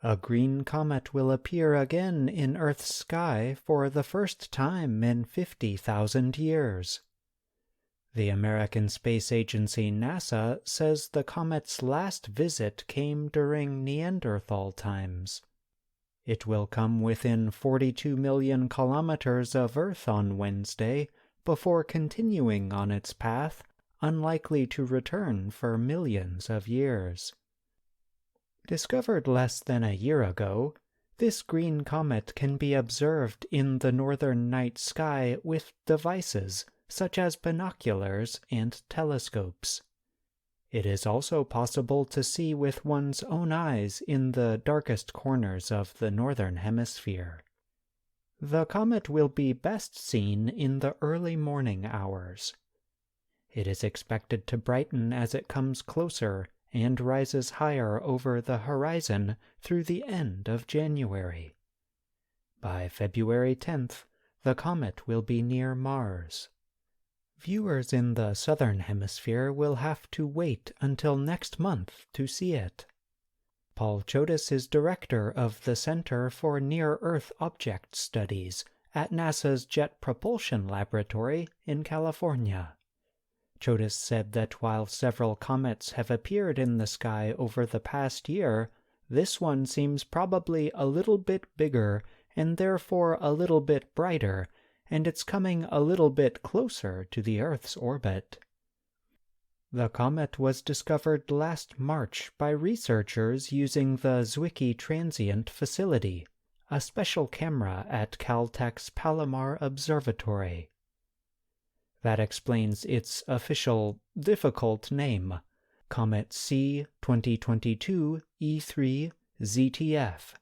A green comet will appear again in Earth's sky for the first time in 50,000 years. The American Space Agency NASA says the comet's last visit came during Neanderthal times. It will come within 42 million kilometers of Earth on Wednesday before continuing on its path, unlikely to return for millions of years. Discovered less than a year ago, this green comet can be observed in the northern night sky with devices such as binoculars and telescopes. It is also possible to see with one's own eyes in the darkest corners of the northern hemisphere. The comet will be best seen in the early morning hours. It is expected to brighten as it comes closer and rises higher over the horizon through the end of January. By February 10th, the comet will be near Mars. Viewers in the southern hemisphere will have to wait until next month to see it. Paul Chodes is director of the Center for Near-Earth Object Studies at NASA's Jet Propulsion Laboratory in California. Chodes said that while several comets have appeared in the sky over the past year, this one seems probably a little bit bigger and therefore a little bit brighter, and it's coming a little bit closer to the Earth's orbit. The comet was discovered last March by researchers using the Zwicky Transient Facility, a special camera at Caltech's Palomar Observatory. That explains its official, difficult name, Comet C 2022 E3 ZTF.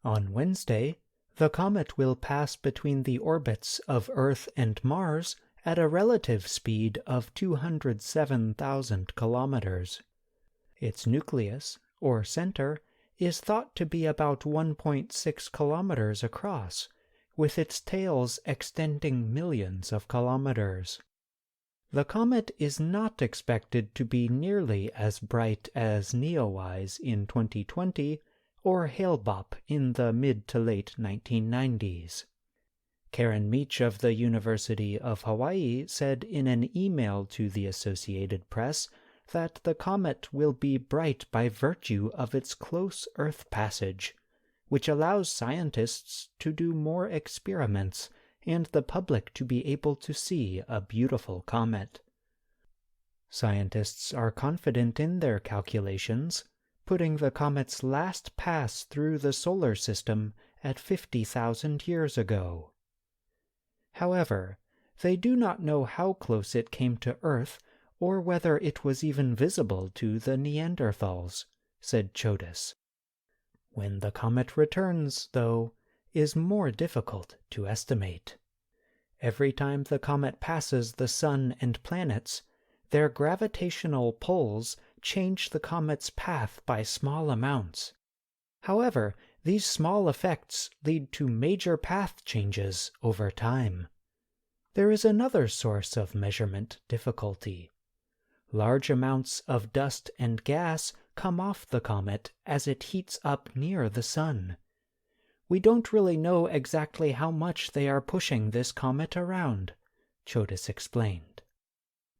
On Wednesday, the comet will pass between the orbits of Earth and Mars at a relative speed of 207,000 kilometers. Its nucleus, or center, is thought to be about 1.6 kilometers across, with its tails extending millions of kilometers. The comet is not expected to be nearly as bright as Neowise in 2020 or Hale-Bopp in the mid to late 1990s. Karen Meach of the University of Hawaii said in an email to the Associated Press that the comet will be bright by virtue of its close Earth passage, which allows scientists to do more experiments and the public to be able to see a beautiful comet. Scientists are confident in their calculations, putting the comet's last pass through the solar system at 50,000 years ago. However, they do not know how close it came to Earth or whether it was even visible to the Neanderthals, said Chodes. When the comet returns, though, is more difficult to estimate. Every time the comet passes the Sun and planets, their gravitational pulls change the comet's path by small amounts. However, these small effects lead to major path changes over time. There is another source of measurement difficulty. Large amounts of dust and gas come off the comet as it heats up near the Sun. We don't really know exactly how much they are pushing this comet around, Chodes explained.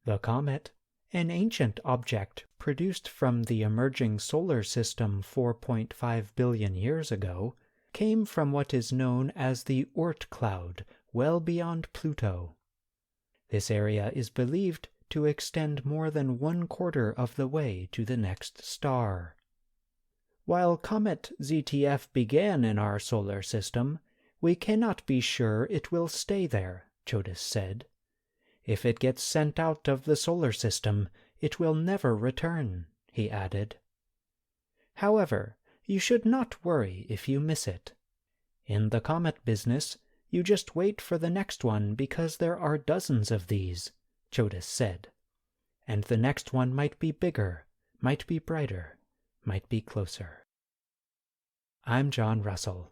The comet, an ancient object produced from the emerging solar system 4.5 billion years ago, came from what is known as the Oort cloud, well beyond Pluto. This area is believed to extend more than 1/4 of the way to the next star. While Comet ZTF began in our solar system, we cannot be sure it will stay there, Chodes said. If it gets sent out of the solar system, it will never return, he added. However, you should not worry if you miss it. In the comet business, you just wait for the next one because there are dozens of these, Chodes said. And the next one might be bigger, might be brighter, might be closer. I'm John Russell.